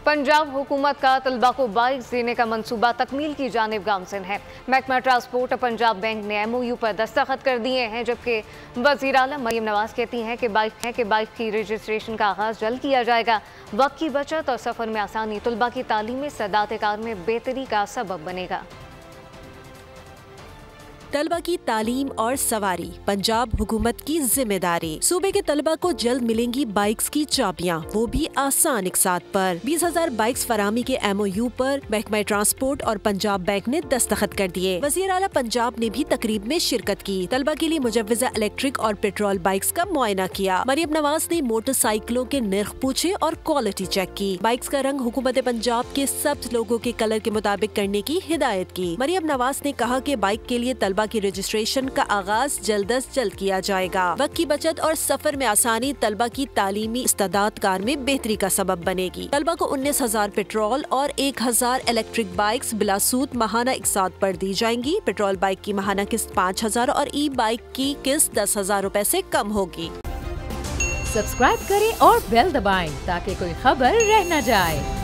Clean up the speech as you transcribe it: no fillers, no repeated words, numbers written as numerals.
पंजाब हुकूमत का तलबा को बाइक्स देने का मंसूबा तकमील की जानिब गामजिन है। महकमा ट्रांसपोर्ट और पंजाब बैंक ने MOU पर दस्तखत कर दिए हैं, जबकि वज़ीर आला मरीम नवाज कहती हैं कि बाइक की रजिस्ट्रेशन का आगाज़ जल्द किया जाएगा। वक्त की बचत और सफ़र में आसानी तलबा की तालीमी सदात कार में बेहतरी का सबब बनेगा। तलबा की तालीम और सवारी पंजाब हुकूमत की जिम्मेदारी। सूबे के तलबा को जल्द मिलेंगी बाइक्स की चाबियां, वो भी आसान इकसात पर। 20,000 बाइक्स फरामी के MOU पर महकमा ट्रांसपोर्ट और पंजाब बैंक ने दस्तखत कर दिए। वज़ीर आला पंजाब ने भी तकरीब में शिरकत की। तलबा के लिए मुजव्वज़ा इलेक्ट्रिक और पेट्रोल बाइक्स का मुआयना किया। मरियम नवाज ने मोटरसाइकिलों के निर्ख पूछे और क्वालिटी चेक की। बाइक्स का रंग हुकूमत पंजाब के सब लोगों के कलर के मुताबिक करने की हिदायत की। मरियम नवाज ने कहा कि बाइक के लिए तलबा की रजिस्ट्रेशन का आगाज जल्द अज जल्द किया जाएगा। वक्त की बचत और सफर में आसानी तलबा की तालीमी इस्तादात कार में बेहतरी का सबब बनेगी। तलबा को 19,000 पेट्रोल और 1,000 इलेक्ट्रिक बाइक्स बिलासूद माहाना इकसात पर दी जाएंगी। पेट्रोल बाइक की माहाना किस्त 5,000 और ई-बाइक की किस्त 10,000 रुपए से कम होगी। सब्सक्राइब करें और बेल दबाएं ताकि कोई खबर रह न जाए।